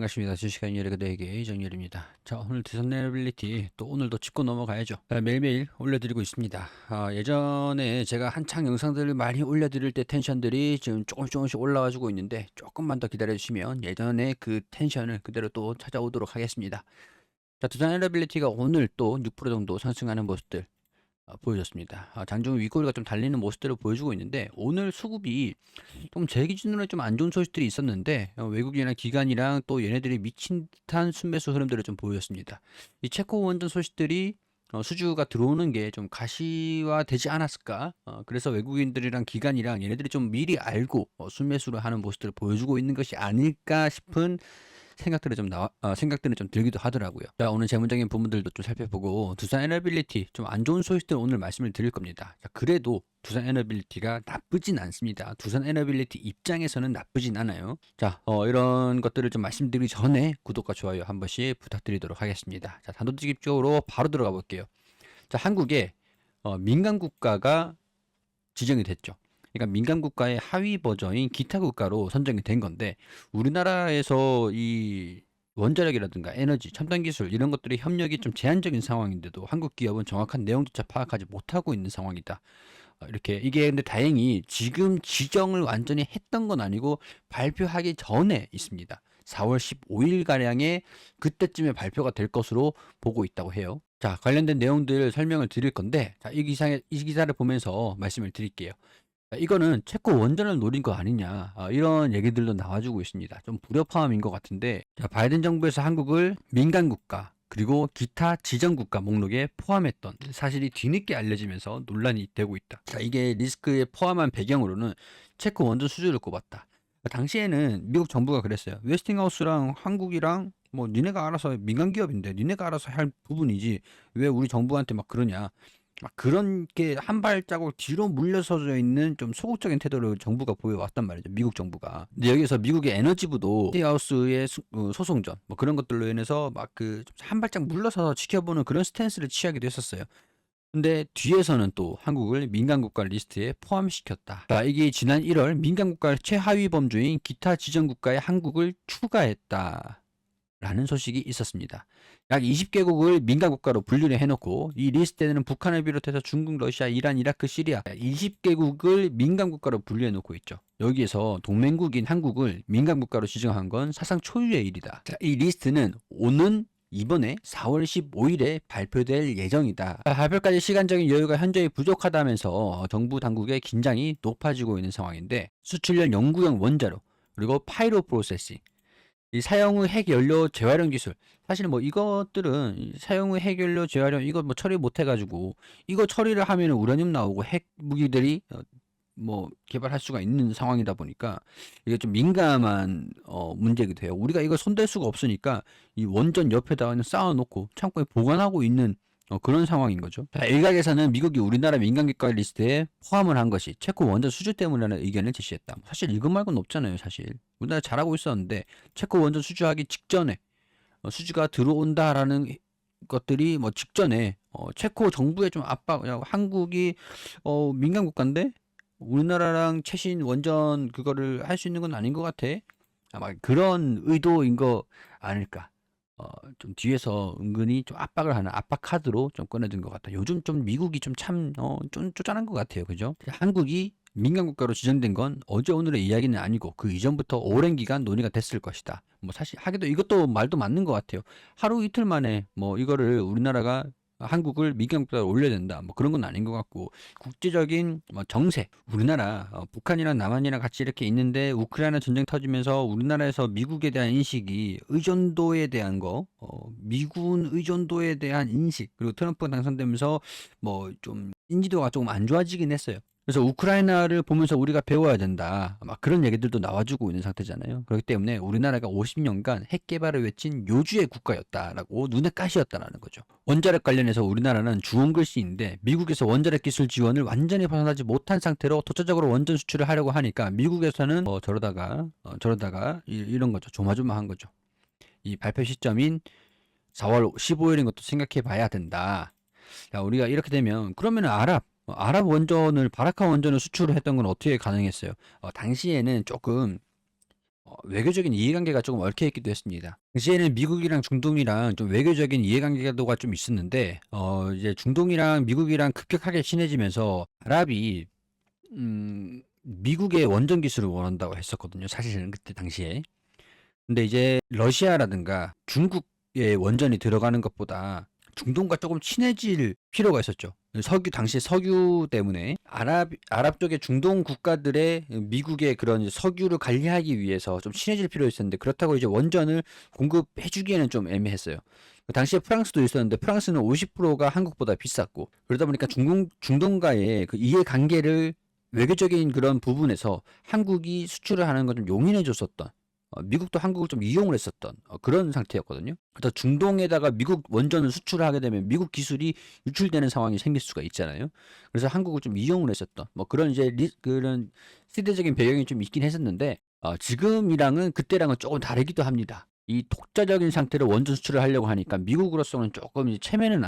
반갑습니다. 주식한 열의가 정렬입니다. 자, 오늘 디선레빌리티 또 오늘도 짚고 넘어가야죠. 매일매일 올려드리고 있습니다. 예전에 제가 한창 영상들을 많이 올려드릴 때 텐션들이 지금 조금씩 올라와주고 있는데 조금만 더 기다려주시면 예전에 그 텐션을 그대로 또 찾아오도록 하겠습니다. 자, 디선레빌리티가 오늘 또 6% 정도 상승하는 모습들 보여줬습니다. 장중 윗꼬리가 좀 달리는 모습들을 보여주고 있는데 오늘 수급이 좀 제 기준으로는 좀 안 좋은 소식들이 있었는데 외국인이나 기관이랑 또 얘네들이 미친 듯한 순매수 흐름들을 좀 보였습니다. 이 체코 원전 소식들이 수주가 들어오는 게 좀 가시화되지 않았을까? 그래서 외국인들이랑 기관이랑 얘네들이 좀 미리 알고 순매수를 하는 모습들을 보여주고 있는 것이 아닐까 싶은 생각들은 좀 들기도 하더라고요. 자, 오늘 재무적인 부분들도 좀 살펴보고 두산 에너빌리티 좀 안 좋은 소식들 오늘 말씀을 드릴 겁니다. 자, 그래도 두산 에너빌리티가 나쁘진 않습니다. 두산 에너빌리티 입장에서는 나쁘진 않아요. 자, 이런 것들을 좀 말씀드리기 전에 구독과 좋아요 한 번씩 부탁드리도록 하겠습니다. 자, 단도직입적으로 바로 들어가 볼게요. 자, 한국에 민간 국가가 지정이 됐죠. 그러니까 민간 국가의 하위 버전인 기타 국가로 선정이 된 건데 우리나라에서 이 원자력이라든가 에너지, 첨단 기술 이런 것들이 협력이 좀 제한적인 상황인데도 한국 기업은 정확한 내용조차 파악하지 못하고 있는 상황이다. 이렇게 이게 근데 다행히 지금 지정을 완전히 했던 건 아니고 발표하기 전에 있습니다. 4월 15일 가량에 그때쯤에 발표가 될 것으로 보고 있다고 해요. 자, 관련된 내용들 설명을 드릴 건데 자, 이 기사를 보면서 말씀을 드릴게요. 이거는 체코 원전을 노린 거 아니냐 이런 얘기들도 나와주고 있습니다. 좀 불협화음인 것 같은데 자, 바이든 정부에서 한국을 민간 국가 그리고 기타 지정 국가 목록에 포함했던 사실이 뒤늦게 알려지면서 논란이 되고 있다. 자, 이게 리스크에 포함한 배경으로는 체코 원전 수주를 꼽았다. 당시에는 미국 정부가 그랬어요. 웨스팅하우스랑 한국이랑 뭐 니네가 알아서 민간 기업인데 니네가 알아서 할 부분이지 왜 우리 정부한테 막 그러냐. 막 그런 게 한 발자국 뒤로 물러서져 있는 좀 소극적인 태도를 정부가 보여왔단 말이죠. 미국 정부가. 근데 여기서 미국의 에너지부도 웨스팅하우스의 소송전 뭐 그런 것들로 인해서 막 그 한 발짝 물러서서 지켜보는 그런 스탠스를 취하기도 했었어요. 근데 뒤에서는 또 한국을 민간국가 리스트에 포함시켰다. 자, 이게 지난 1월 민간국가 최하위 범주인 기타 지정국가에 한국을 추가했다. 라는 소식이 있었습니다. 약 20개국을 민간국가로 분류를 해놓고 이 리스트에는 북한을 비롯해서 중국, 러시아, 이란, 이라크, 시리아 20개국을 민간국가로 분류해놓고 있죠. 여기에서 동맹국인 한국을 민간국가로 지정한 건 사상 초유의 일이다. 자, 이 리스트는 이번에 4월 15일에 발표될 예정이다. 발표까지 시간적인 여유가 현저히 부족하다면서 정부 당국의 긴장이 높아지고 있는 상황인데 수출용 연구용 원자로 그리고 파이로 프로세싱 이 사용 후 핵연료 재활용 기술 사실 뭐 이것들은 사용 후 핵연료 재활용 이거 뭐 처리 못 해가지고 이거 처리를 하면 우라늄 나오고 핵 무기들이 뭐 개발할 수가 있는 상황이다 보니까 이게 좀 민감한 문제기도 해요. 우리가 이걸 손댈 수가 없으니까 이 원전 옆에다가 그냥 쌓아놓고 창고에 보관하고 있는 그런 상황인 거죠. 자, 일각에서는 미국이 우리나라 민간기관 리스트에 포함을 한 것이 체코 원전 수주 때문이라는 의견을 제시했다. 사실 이것 말고는 없잖아요, 사실. 우리나라 잘하고 있었는데 체코 원전 수주하기 직전에 수주가 들어온다라는 것들이 뭐 직전에 체코 정부에 좀 압박, 야, 한국이 민간 국가인데 우리나라랑 최신 원전 그거를 할 수 있는 건 아닌 것 같아. 아마 그런 의도인 거 아닐까. 좀 뒤에서 은근히 좀 압박을 하는 압박 카드로 좀 꺼내든 것 같다. 요즘 좀 미국이 좀 쪼잔한 것 같아요. 그죠? 한국이 민간 국가로 지정된 건 어제 오늘의 이야기는 아니고 그 이전부터 오랜 기간 논의가 됐을 것이다. 뭐 사실 하기도 이것도 말도 맞는 것 같아요. 하루 이틀 만에 뭐 이거를 우리나라가 한국을 민간 국가로 올려야 된다. 뭐 그런 건 아닌 것 같고 국제적인 뭐 정세, 우리나라 북한이랑 남한이랑 같이 이렇게 있는데 우크라이나 전쟁 터지면서 우리나라에서 미국에 대한 인식이 의존도에 대한 거, 미군 의존도에 대한 인식 그리고 트럼프가 당선되면서 뭐 좀 인지도가 조금 안 좋아지긴 했어요. 그래서 우크라이나를 보면서 우리가 배워야 된다. 막 그런 얘기들도 나와주고 있는 상태잖아요. 그렇기 때문에 우리나라가 50년간 핵 개발을 외친 요주의 국가였다라고 눈에 가시였다라는 거죠. 원자력 관련해서 우리나라는 주원 글씨인데 미국에서 원자력 기술 지원을 완전히 벗어나지 못한 상태로 토차적으로 원전 수출을 하려고 하니까 미국에서는 저러다가 이런 거죠. 조마조마한 거죠. 이 발표 시점인 4월 15일인 것도 생각해 봐야 된다. 야, 우리가 이렇게 되면 그러면 아랍 원전을 바라카 원전을 수출을 했던 건 어떻게 가능했어요? 당시에는 조금 외교적인 이해관계가 조금 얽혀 있기도 했습니다. 당시에는 미국이랑 중동이랑 좀 외교적인 이해관계가 좀 있었는데 이제 중동이랑 미국이랑 급격하게 친해지면서 아랍이 미국의 원전 기술을 원한다고 했었거든요. 사실은 그때 당시에. 근데 이제 러시아라든가 중국의 원전이 들어가는 것보다 중동과 조금 친해질 필요가 있었죠. 당시 석유 때문에 아랍 쪽의 중동 국가들의 미국의 그런 이제 석유를 관리하기 위해서 좀 친해질 필요가 있었는데 그렇다고 이제 원전을 공급해 주기에는 좀 애매했어요. 당시에 프랑스도 있었는데 프랑스는 50%가 한국보다 비쌌고 그러다 보니까 중동과의 그 이해관계를 외교적인 그런 부분에서 한국이 수출을 하는 걸 좀 용인해 줬었던 미국도 한국을 좀 이용을 했었던 그런 상태였거든요. 그래서 중동에다가 미국 원전을 수출을 하게 되면 미국 기술이 유출되는 상황이 생길 수가 있잖아요. 그래서 한국을 좀 이용을 했었던 뭐 그런 이제 그런 시대적인 배경이 좀 있긴 했었는데 지금이랑은 그때랑은 조금 다르기도 합니다. 이 독자적인 상태로 원전 수출을 하려고 하니까 미국으로서는 조금 이제 체면은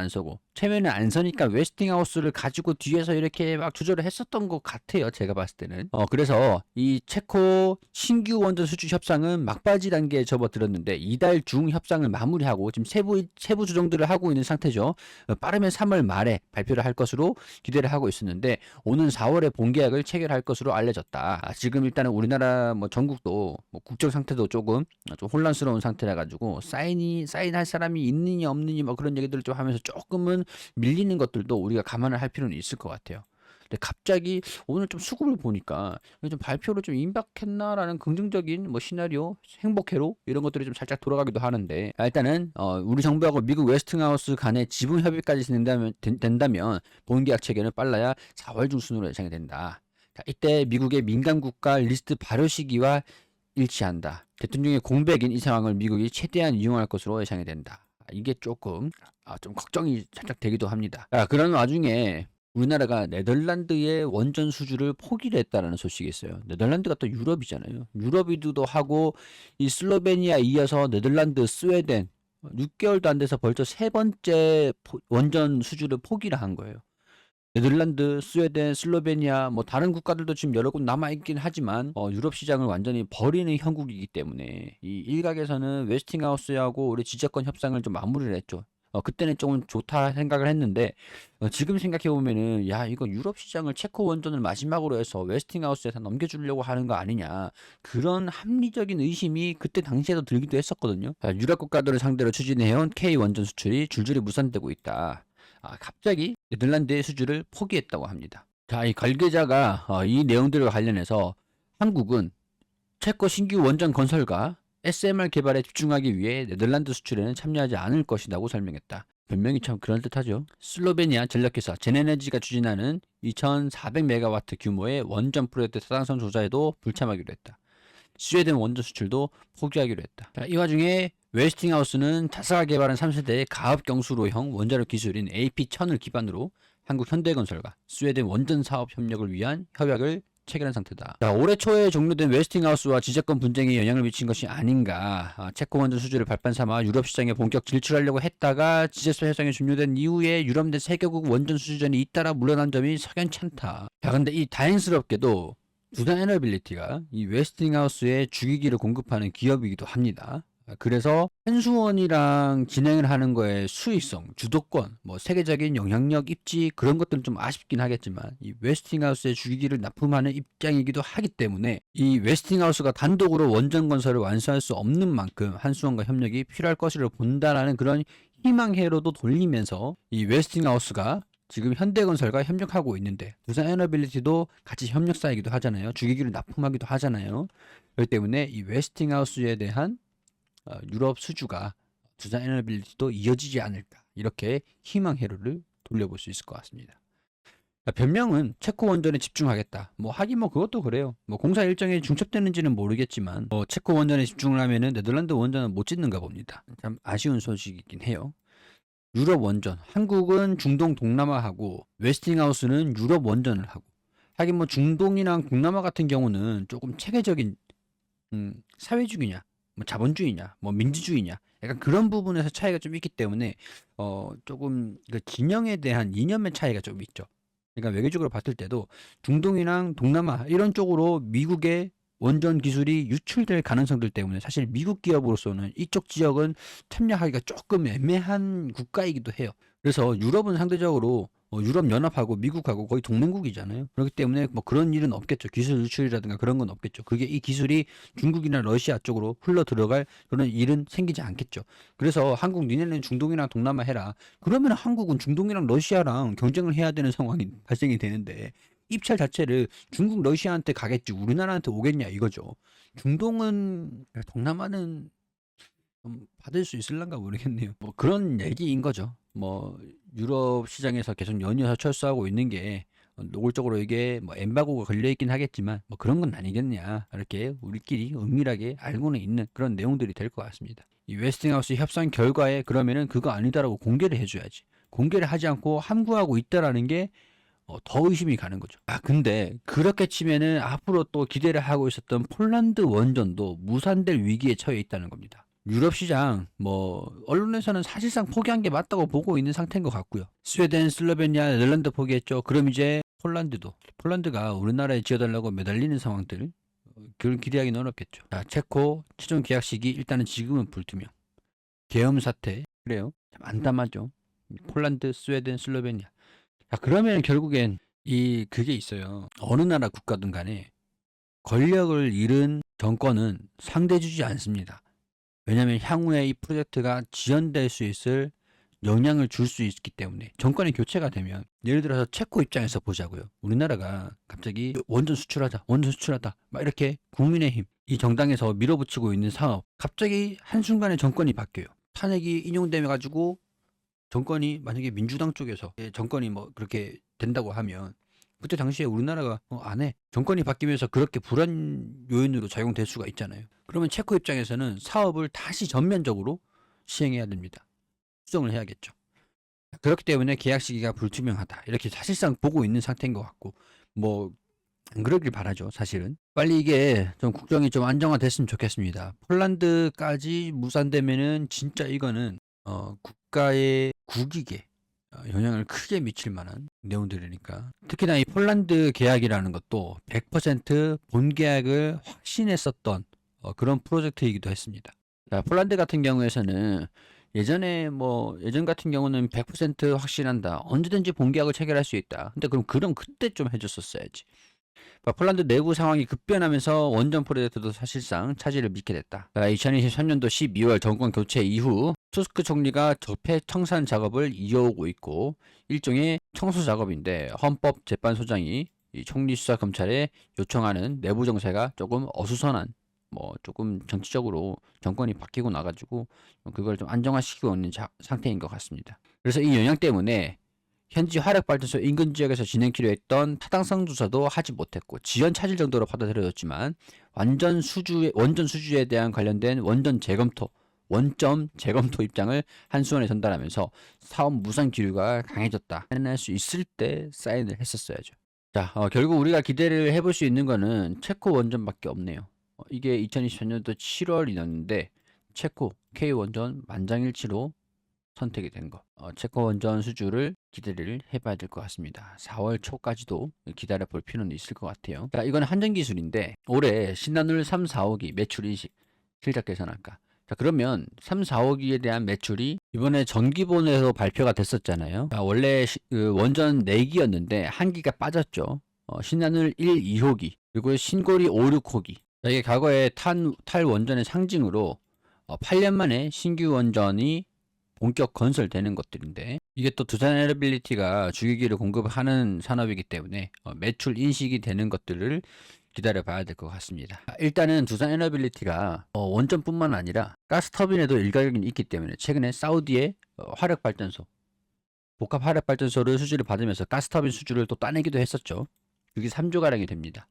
안 서니까 웨스팅하우스를 가지고 뒤에서 이렇게 막 조절을 했었던 것 같아요. 제가 봤을 때는. 그래서 이 체코 신규 원전 수출 협상은 막바지 단계에 접어들었는데 이달 중 협상을 마무리하고 지금 세부 조정들을 하고 있는 상태죠. 빠르면 3월 말에 발표를 할 것으로 기대를 하고 있었는데 오는 4월에 본계약을 체결할 것으로 알려졌다. 지금 일단은 우리나라 뭐 전국도 뭐 국정 상태도 조금 좀 혼란스러운 상태라 가지고 사인할 사람이 있느니 없느니 뭐 그런 얘기들을 좀 하면서 조금은 밀리는 것들도 우리가 감안을 할 필요는 있을 것 같아요. 근데 갑자기 오늘 좀 수급을 보니까 좀 발표를 좀 임박했나라는 긍정적인 뭐 시나리오, 행복회로 이런 것들이 좀 살짝 돌아가기도 하는데 일단은 우리 정부하고 미국 웨스팅하우스 간의 지분 협의까지 된다면 본계약 체결은 빨라야 4월 중순으로 예상이 된다. 자, 이때 미국의 민간 국가 리스트 발효 시기와 일치한다. 대통령의 공백인 이 상황을 미국이 최대한 이용할 것으로 예상이 된다. 이게 조금 좀 걱정이 살짝 되기도 합니다. 그런 와중에 우리나라가 네덜란드의 원전 수주를 포기를 했다는 소식이 있어요. 네덜란드가 또 유럽이잖아요. 유럽이기도 하고 이 슬로베니아 이어서 네덜란드, 스웨덴 6개월도 안 돼서 벌써 세 번째 원전 수주를 포기를 한 거예요. 네덜란드, 스웨덴, 슬로베니아 뭐 다른 국가들도 지금 여러 곳 남아 있긴 하지만 유럽 시장을 완전히 버리는 형국이기 때문에 이 일각에서는 웨스팅하우스하고 우리 지적권 협상을 좀 마무리를 했죠. 그때는 조금 좋다 생각을 했는데 지금 생각해 보면은 야 이거 유럽 시장을 체코 원전을 마지막으로 해서 웨스팅하우스에서 넘겨주려고 하는 거 아니냐 그런 합리적인 의심이 그때 당시에도 들기도 했었거든요. 유럽 국가들을 상대로 추진해온 K 원전 수출이 줄줄이 무산되고 있다. 갑자기 네덜란드의 수주를 포기했다고 합니다. 자, 이 관계자가 이 내용들과 관련해서 한국은 체코 신규 원전 건설과 SMR 개발에 집중하기 위해 네덜란드 수출에는 참여하지 않을 것이라고 설명했다. 변명이 참 그럴듯하죠. 슬로베니아 전력회사 제네네지가 추진하는 2,400메가와트 규모의 원전 프로젝트 타당성 조사에도 불참하기로 했다. 스웨덴 원전 수출도 포기하기로 했다. 자, 이 와중에 웨스팅하우스는 자사가 개발한 3세대 가압 경수로형 원자력 기술인 AP1000을 기반으로 한국 현대건설과 스웨덴 원전 사업 협력을 위한 협약을 체결한 상태다. 자, 올해 초에 종료된 웨스팅하우스와 지적권 분쟁에 영향을 미친 것이 아닌가. 체코 원전 수주를 발판 삼아 유럽 시장에 본격 진출하려고 했다가 지제서 협상이 종료된 이후에 유럽 내 3개국 원전 수주전이 잇따라 물러난 점이 석연치 않다. 자, 근데 이 다행스럽게도 두산 에너빌리티가 이 웨스팅하우스에 주기기를 공급하는 기업이기도 합니다. 그래서 한수원이랑 진행을 하는 거에 수익성, 주도권, 뭐 세계적인 영향력, 입지 그런 것들은 좀 아쉽긴 하겠지만 이 웨스팅하우스에 주기기를 납품하는 입장이기도 하기 때문에 이 웨스팅하우스가 단독으로 원전 건설을 완수할 수 없는 만큼 한수원과 협력이 필요할 것으로 본다라는 그런 희망회로도 돌리면서 이 웨스팅하우스가 지금 현대건설과 협력하고 있는데 두산 에너빌리티도 같이 협력사이기도 하잖아요. 주기기를 납품하기도 하잖아요. 그렇기 때문에 이 웨스팅하우스에 대한 유럽 수주가 두산 에너빌리티도 이어지지 않을까 이렇게 희망 회로를 돌려볼 수 있을 것 같습니다. 변명은 체코 원전에 집중하겠다. 뭐 하긴 뭐 그것도 그래요. 뭐 공사 일정이 중첩되는지는 모르겠지만 체코 원전에 집중을 하면은 네덜란드 원전은 못 짓는가 봅니다. 참 아쉬운 소식이긴 해요. 유럽 원전, 한국은 중동 동남아하고 웨스팅하우스는 유럽 원전을 하고 하긴 뭐 중동이랑 동남아 같은 경우는 조금 체계적인 사회주의냐, 뭐 자본주의냐, 뭐 민주주의냐 약간 그런 부분에서 차이가 좀 있기 때문에 조금 그 진영에 대한 이념의 차이가 좀 있죠. 그러니까 외교적으로 봤을 때도 중동이랑 동남아 이런 쪽으로 미국의 원전 기술이 유출될 가능성들 때문에 사실 미국 기업으로서는 이쪽 지역은 참여하기가 조금 애매한 국가이기도 해요. 그래서 유럽은 상대적으로 유럽연합하고 미국하고 거의 동맹국이잖아요. 그렇기 때문에 뭐 그런 일은 없겠죠. 기술 유출이라든가 그런 건 없겠죠. 그게 이 기술이 중국이나 러시아 쪽으로 흘러 들어갈 그런 일은 생기지 않겠죠. 그래서 한국 니네는 중동이랑 동남아 해라. 그러면 한국은 중동이랑 러시아랑 경쟁을 해야 되는 상황이 발생이 되는데 입찰 자체를 중국 러시아한테 가겠지 우리나라한테 오겠냐 이거죠. 중동은 동남아는 받을 수 있을란가 모르겠네요. 뭐 그런 얘기인 거죠. 뭐 유럽 시장에서 계속 연이어서 철수하고 있는 게 노골적으로 이게 뭐 엠바고가 걸려 있긴 하겠지만 뭐 그런 건 아니겠냐 이렇게 우리끼리 은밀하게 알고는 있는 그런 내용들이 될 것 같습니다. 이 웨스팅하우스 협상 결과에 그러면은 그거 아니다라고 공개를 해줘야지. 공개를 하지 않고 함구하고 있다라는 게 더 의심이 가는 거죠. 아, 근데 그렇게 치면은 앞으로 또 기대를 하고 있었던 폴란드 원전도 무산될 위기에 처해 있다는 겁니다. 유럽 시장 뭐 언론에서는 사실상 포기한 게 맞다고 보고 있는 상태인 것 같고요. 스웨덴, 슬로베니아, 네덜란드 포기했죠. 그럼 이제 폴란드가 우리나라에 지어달라고 매달리는 상황들 그걸 기대하기는 어렵겠죠. 자, 체코 최종 계약 시기 일단은 지금은 불투명. 계엄 사태 그래요. 참 안담하죠. 폴란드, 스웨덴, 슬로베니아. 자, 그러면 결국엔 그게 있어요. 어느 나라 국가든 간에 권력을 잃은 정권은 상대주지 않습니다. 왜냐하면 향후에 이 프로젝트가 지연될 수 있을 영향을 줄 수 있기 때문에 정권이 교체가 되면 예를 들어서 체코 입장에서 보자고요. 우리나라가 갑자기 원전 수출하다 막 이렇게 국민의힘 이 정당에서 밀어붙이고 있는 사업 갑자기 한순간에 정권이 바뀌어요. 탄핵이 인용돼 가지고 정권이 만약에 민주당 쪽에서 정권이 뭐 그렇게 된다고 하면 그때 당시에 우리나라가 안 해. 정권이 바뀌면서 그렇게 불안 요인으로 작용될 수가 있잖아요. 그러면 체코 입장에서는 사업을 다시 전면적으로 시행해야 됩니다. 수정을 해야겠죠. 그렇기 때문에 계약 시기가 불투명하다. 이렇게 사실상 보고 있는 상태인 것 같고 뭐 안 그러길 바라죠. 사실은 빨리 이게 좀 국정이 좀 안정화됐으면 좋겠습니다. 폴란드까지 무산되면은 진짜 이거는 국가의 국익에 영향을 크게 미칠 만한 내용들이니까 특히나 이 폴란드 계약이라는 것도 100% 본계약을 확신했었던 그런 프로젝트이기도 했습니다. 자, 폴란드 같은 경우에서는 예전 같은 경우는 100% 확신한다. 언제든지 본계약을 체결할 수 있다. 근데 그럼 그때 좀 해줬었어야지. 폴란드 내부 상황이 급변하면서 원전 프로젝트도 사실상 차질을 빚게 됐다. 2023년도 12월 정권 교체 이후 투스크 총리가 적폐 청산 작업을 이어오고 있고 일종의 청소 작업인데 헌법재판소장이 이 총리 수사 검찰에 요청하는 내부 정세가 조금 어수선한 뭐 조금 정치적으로 정권이 바뀌고 나가지고 그걸 좀 안정화시키고 있는 상태인 것 같습니다. 그래서 이 영향 때문에 현지 화력발전소 인근 지역에서 진행키로 했던 타당성 조사도 하지 못했고 지연 차질 정도로 받아들여졌지만 원전 수주에 대한 관련된 원점 재검토 입장을 한수원에 전달하면서 사업 무산 기류가 강해졌다. 사인할 수 있을 때 사인을 했었어야죠. 자, 결국 우리가 기대를 해볼 수 있는 거는 체코 원전밖에 없네요. 이게 2024년도 7월이었는데 체코 K원전 만장일치로 선택이 된 거. 체코 원전 수주를 기대를 해봐야 될 것 같습니다. 4월 초까지도 기다려 볼 필요는 있을 것 같아요. 자, 이건 한전 기술인데 올해 신한울 3, 4호기 매출 인식 실적 계산할까. 자, 그러면 3, 4호기에 대한 매출이 이번에 전기본에서 발표가 됐었잖아요. 자, 원래 원전 4기였는데 한 기가 빠졌죠. 신한울 1, 2호기 그리고 신고리 5, 6호기. 이게 과거에 탈 원전의 상징으로 8년 만에 신규 원전이 본격 건설되는 것들인데 이게 또 두산에너빌리티가 주기기를 공급하는 산업이기 때문에 매출 인식이 되는 것들을 기다려 봐야 될 것 같습니다. 일단은 두산에너빌리티가 원전뿐만 아니라 가스터빈에도 일가견이 있기 때문에 최근에 사우디의 화력발전소 복합 화력발전소를 수주를 받으면서 가스터빈 수주를 또 따내기도 했었죠. 그게 3조가량이 됩니다.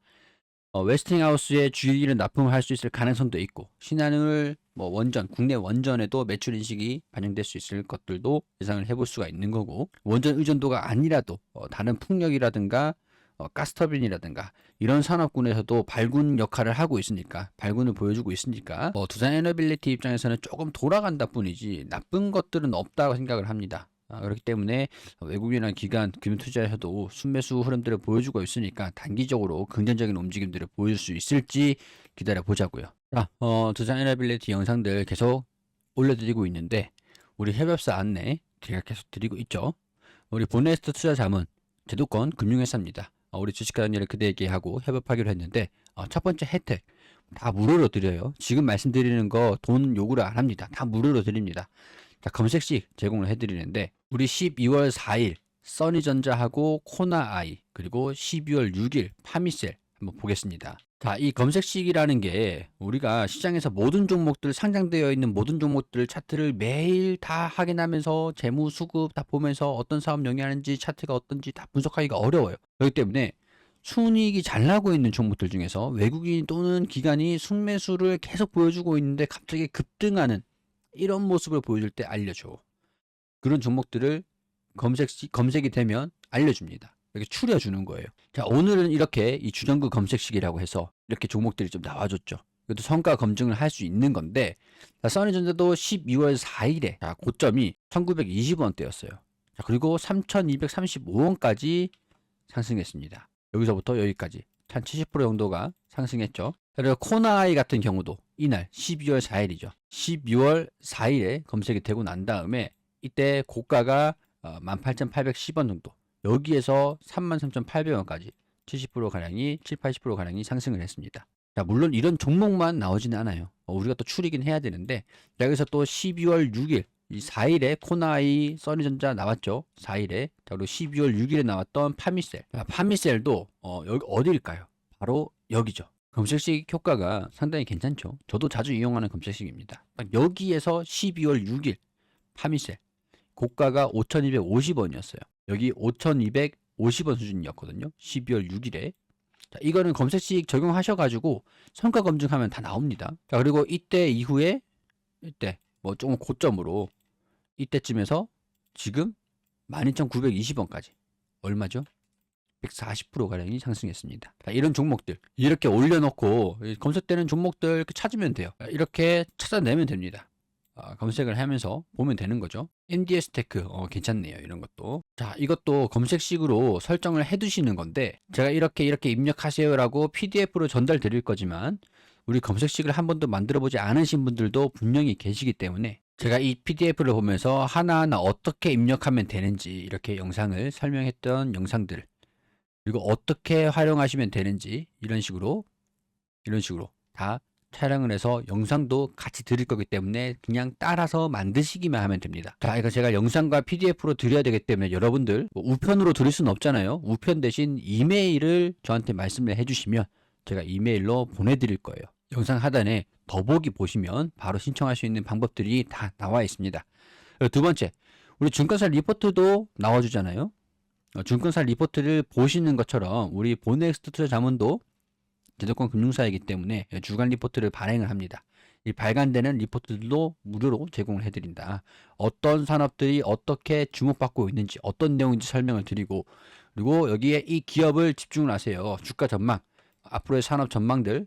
웨스팅하우스의 주기기를 납품할 수 있을 가능성도 있고 신한울 국내 원전에도 매출 인식이 반영될 수 있을 것들도 예상을 해볼 수가 있는 거고 원전 의존도가 아니라도 다른 풍력이라든가 가스터빈이라든가 이런 산업군에서도 발군 역할을 하고 있으니까 발군을 보여주고 있으니까 두산에너빌리티 입장에서는 조금 돌아간다 뿐이지 나쁜 것들은 없다고 생각을 합니다. 그렇기 때문에 외국인이나 기관, 금융투자에서도 순매수 흐름들을 보여주고 있으니까 단기적으로 긍정적인 움직임들을 보여줄 수 있을지 기다려 보자고요. 자, 두산 에너빌리티 영상들 계속 올려드리고 있는데 우리 협업사 안내 제가 계속 드리고 있죠. 우리 보네스트 투자자문 제도권 금융회사입니다. 우리 주식가격을 그대에게 하고 협업하기로 했는데 첫 번째 혜택 다 무료로 드려요. 지금 말씀드리는 거 돈 요구를 안 합니다. 다 무료로 드립니다. 자, 검색식 제공을 해드리는데 우리 12월 4일 써니전자하고 코나아이 그리고 12월 6일 파미셀 한번 보겠습니다. 자, 이 검색식이라는 게 우리가 시장에서 모든 종목들 상장되어 있는 모든 종목들 차트를 매일 다 확인하면서 재무 수급 다 보면서 어떤 사업 영위하는지 차트가 어떤지 다 분석하기가 어려워요. 그렇기 때문에 순이익이 잘 나고 있는 종목들 중에서 외국인 또는 기관이 순매수를 계속 보여주고 있는데 갑자기 급등하는 이런 모습을 보여줄 때 알려줘. 그런 종목들을 검색이 되면 알려줍니다. 이렇게 추려주는 거예요. 자, 오늘은 이렇게 이 주정구 검색식이라고 해서 이렇게 종목들이 좀 나와줬죠. 이것도 성과 검증을 할 수 있는 건데, 자, 써니전자도 12월 4일에 자, 고점이 1920원대였어요. 자, 그리고 3235원까지 상승했습니다. 여기서부터 여기까지 한 70% 정도가 상승했죠. 그리고 코나아이 같은 경우도 이날 12월 4일이죠. 12월 4일에 검색이 되고 난 다음에 이때 고가가 18,810원 정도, 여기에서 33,800원까지 70%가량이 7, 80%가량이 상승을 했습니다. 자, 물론 이런 종목만 나오지는 않아요. 우리가 또 추리긴 해야 되는데, 여기서 또 12월 6일 이 4일에 코나이 써니전자 나왔죠. 4일에. 자, 그리고 12월 6일에 나왔던 파미셀. 파미셀도 여기 어디일까요? 바로 여기죠. 검색식 효과가 상당히 괜찮죠. 저도 자주 이용하는 검색식입니다. 여기에서 12월 6일 파미셀 고가가 5,250원이었어요. 여기 5,250원 수준이었거든요. 12월 6일에. 자, 이거는 검색식 적용하셔가지고 성과 검증하면 다 나옵니다. 자, 그리고 이때 이후에 이때 뭐 조금 고점으로 이때쯤에서 지금 12,920원까지 얼마죠? 140%가량이 상승했습니다. 자, 이런 종목들 이렇게 올려놓고 검색되는 종목들 이렇게 찾으면 돼요. 이렇게 찾아내면 됩니다. 검색을 하면서 보면 되는 거죠. MDS 테크 괜찮네요. 이런 것도. 자, 이것도 검색식으로 설정을 해 두시는 건데 제가 이렇게 입력하세요라고 PDF로 전달 드릴 거지만 우리 검색식을 한 번도 만들어 보지 않으신 분들도 분명히 계시기 때문에 제가 이 PDF를 보면서 하나하나 어떻게 입력하면 되는지 이렇게 영상을 설명했던 영상들, 그리고 어떻게 활용하시면 되는지 이런 식으로 다 촬영을 해서 영상도 같이 드릴 거기 때문에 그냥 따라서 만드시기만 하면 됩니다. 자, 이거 제가 영상과 PDF로 드려야 되기 때문에 여러분들 뭐 우편으로 드릴 수는 없잖아요. 우편 대신 이메일을 저한테 말씀을 해주시면 제가 이메일로 보내드릴 거예요. 영상 하단에 더보기 보시면 바로 신청할 수 있는 방법들이 다 나와 있습니다. 그리고 두 번째, 우리 증권사 리포트도 나와주잖아요. 증권사 리포트를 보시는 것처럼 우리 보넥스트 투자자문도 제도권 금융사이기 때문에 주간 리포트를 발행을 합니다. 이 발간되는 리포트들도 무료로 제공을 해드린다. 어떤 산업들이 어떻게 주목받고 있는지, 어떤 내용인지 설명을 드리고, 그리고 여기에 이 기업을 집중을 하세요. 주가 전망, 앞으로의 산업 전망들,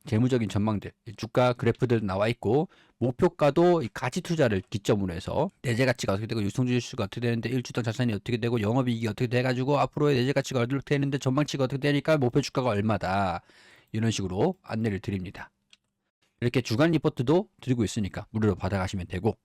재무적인 전망들, 주가 그래프들 나와 있고, 목표가도 이 가치 투자를 기점으로 해서 내재 가치가 어떻게 되고 유통지수가 어떻게 되는데 일주당 자산이 어떻게 되고 영업이익이 어떻게 돼가지고 앞으로의 내재 가치가 어떻게 되는데 전망치가 어떻게 되니까 목표 주가가 얼마다, 이런 식으로 안내를 드립니다. 이렇게 주간 리포트도 드리고 있으니까 무료로 받아가시면 되고,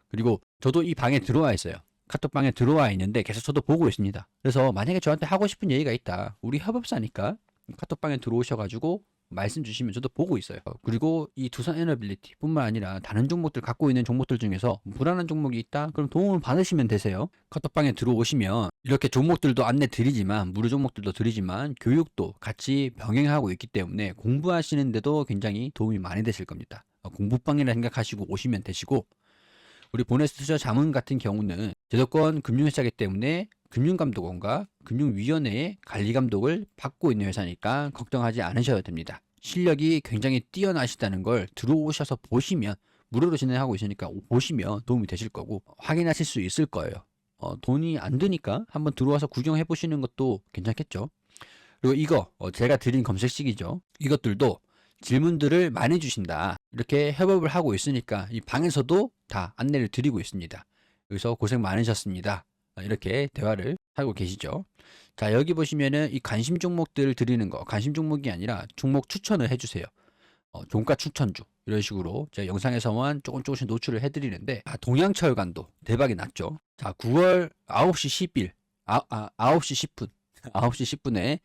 그리고 저도 이 방에 들어와 있어요. 카톡방에 들어와 있는데 계속 저도 보고 있습니다. 그래서 만약에 저한테 하고 싶은 얘기가 있다, 우리 협업사니까 카톡방에 들어오셔가지고 말씀 주시면 저도 보고 있어요. 그리고 이 두산 에너빌리티 뿐만 아니라 다른 종목들, 갖고 있는 종목들 중에서 불안한 종목이 있다? 그럼 도움을 받으시면 되세요. 카톡방에 들어오시면 이렇게 종목들도 안내 드리지만, 무료 종목들도 드리지만 교육도 같이 병행하고 있기 때문에 공부하시는데도 굉장히 도움이 많이 되실 겁니다. 공부방이라 생각하시고 오시면 되시고, 우리 보네스트 투자 자문 같은 경우는 제도권 금융회사이기 때문에 금융감독원과 금융위원회의 관리감독을 받고 있는 회사니까 걱정하지 않으셔도 됩니다. 실력이 굉장히 뛰어나시다는 걸 들어오셔서 보시면, 무료로 진행하고 있으니까 보시면 도움이 되실 거고 확인하실 수 있을 거예요. 돈이 안 드니까 한번 들어와서 구경해 보시는 것도 괜찮겠죠. 그리고 이거 제가 드린 검색식이죠. 이것들도 질문들을 많이 주신다, 이렇게 협업을 하고 있으니까 이 방에서도 다 안내를 드리고 있습니다. 여기서 고생 많으셨습니다. 이렇게 대화를 하고 계시죠. 자, 여기 보시면은 이 관심 종목들을 드리는 거, 관심 종목이 아니라 종목 추천을 해주세요. 종가 추천주 이런 식으로 제가 영상에서만 조금씩 노출을 해드리는데, 동양철관도 대박이 났죠. 자, 9월 9시 10일 9시 10분 9시 10분에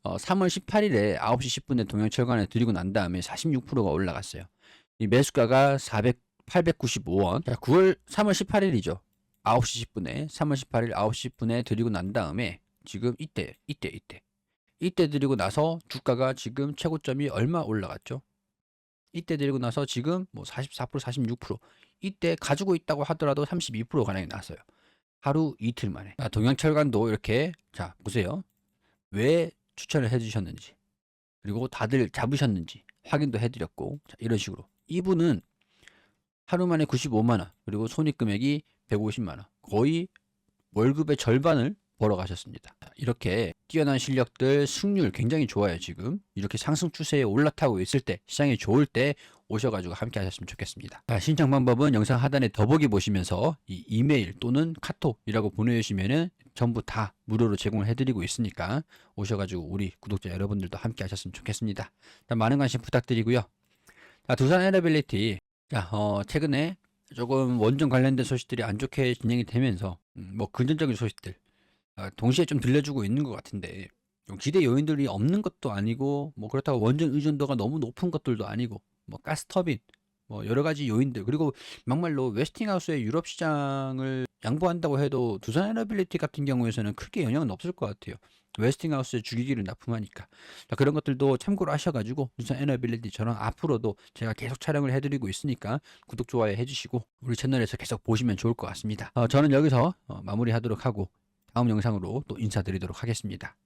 3월 18일에 9시 10분에 동양철관을 드리고 난 다음에 46%가 올라갔어요. 이 매수가가 895원. 자, 3월 18일이죠. 9시 10분에 3월 18일 9시 10분에 드리고 난 다음에 지금 이때 드리고 나서 주가가 지금 최고점이 얼마 올라갔죠? 이때 드리고 나서 지금 뭐 44%, 46%, 이때 가지고 있다고 하더라도 32% 가량이 났어요. 하루 이틀 만에. 동양철관도 이렇게, 자 보세요. 왜 추천을 해주셨는지, 그리고 다들 잡으셨는지 확인도 해드렸고, 자, 이런 식으로 이분은 하루 만에 95만원, 그리고 손익금액이 150만원, 거의 월급의 절반을 벌어 가셨습니다. 이렇게 뛰어난 실력들, 승률 굉장히 좋아요. 지금 이렇게 상승 추세에 올라타고 있을 때, 시장이 좋을 때 오셔가지고 함께 하셨으면 좋겠습니다. 신청 방법은 영상 하단에 더보기 보시면서 이 이메일 또는 카톡이라고 보내주시면은 전부 다 무료로 제공을 해드리고 있으니까 오셔가지고 우리 구독자 여러분들도 함께 하셨으면 좋겠습니다. 많은 관심 부탁드리고요. 두산 에너빌리티, 최근에 조금 원전 관련된 소식들이 안 좋게 진행이 되면서 뭐 금전적인 소식들 동시에 좀 들려주고 있는 것 같은데, 좀 기대 요인들이 없는 것도 아니고, 뭐 그렇다고 원전 의존도가 너무 높은 것들도 아니고, 뭐 가스터빈, 뭐 여러 가지 요인들, 그리고 막말로 웨스팅하우스의 유럽 시장을 양보한다고 해도 두산 에너빌리티 같은 경우에서는 크게 영향은 없을 것 같아요. 웨스팅하우스의 주기기를 납품하니까. 그런 것들도 참고로 하셔가지고 두산 에너빌리티처럼 앞으로도 제가 계속 촬영을 해드리고 있으니까 구독, 좋아요 해주시고 우리 채널에서 계속 보시면 좋을 것 같습니다. 저는 여기서 마무리하도록 하고 다음 영상으로 또 인사드리도록 하겠습니다.